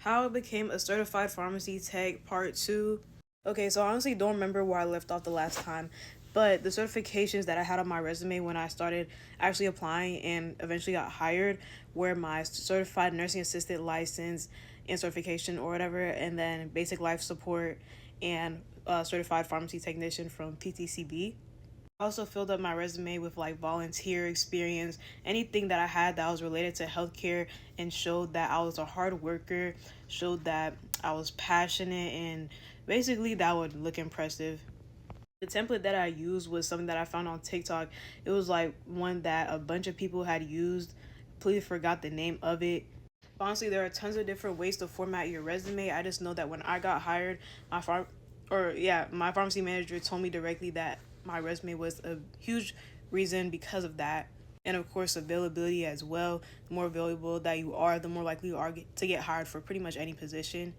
How I became a certified pharmacy tech part 2. Okay, so I honestly don't remember where I left off the last time, but the certifications that I had on my resume when I started actually applying and eventually got hired were my certified nursing assistant license and certification or whatever, and then basic life support and certified pharmacy technician from PTCB. I also filled up my resume with like volunteer experience, anything that I had that was related to healthcare, and showed that I was a hard worker, showed that I was passionate, and basically that would look impressive. The template that I used was something that I found on TikTok. It was like one that a bunch of people had used. Please forgot the name of it. Honestly, there are tons of different ways to format your resume. I just know that when I got hired, my pharmacy manager told me directly that my resume was a huge reason because of that. And of course, availability as well. The more available that you are, the more likely you are to get hired for pretty much any position.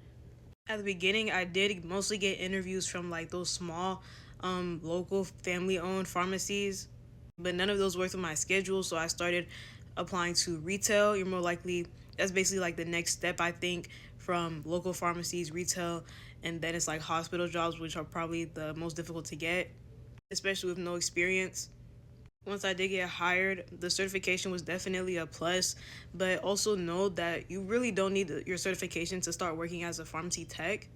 At the beginning, I did mostly get interviews from like those small local family owned pharmacies, but none of those worked with my schedule, so I started applying to retail. You're more likely, that's basically like the next step, I think, from local pharmacies, retail, and then it's like hospital jobs, which are probably the most difficult to get, especially with no experience. Once I did get hired, the certification was definitely a plus, but also know that you really don't need your certification to start working as a pharmacy tech.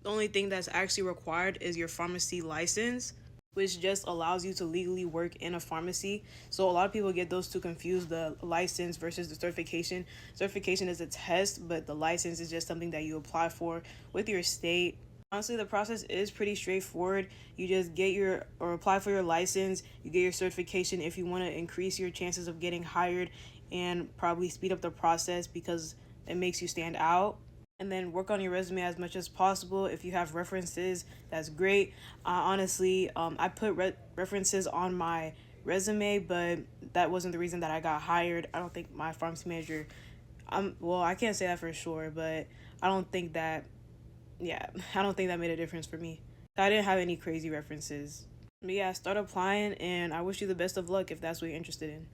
The only thing that's actually required is your pharmacy license, which just allows you to legally work in a pharmacy. So a lot of people get those two confused, the license versus the certification. Certification is a test, but the license is just something that you apply for with your state. Honestly, the process is pretty straightforward. You just get your or apply for your license, you get your certification if you want to increase your chances of getting hired and probably speed up the process because it makes you stand out, and then work on your resume as much as possible. If you have references, that's great. Honestly, I put references on my resume, but that wasn't the reason that I got hired. I don't think my pharmacy manager, well, I can't say that for sure, but I don't think that, yeah, I don't think that made a difference for me. I didn't have any crazy references. But yeah, start applying, and I wish you the best of luck if that's what you're interested in.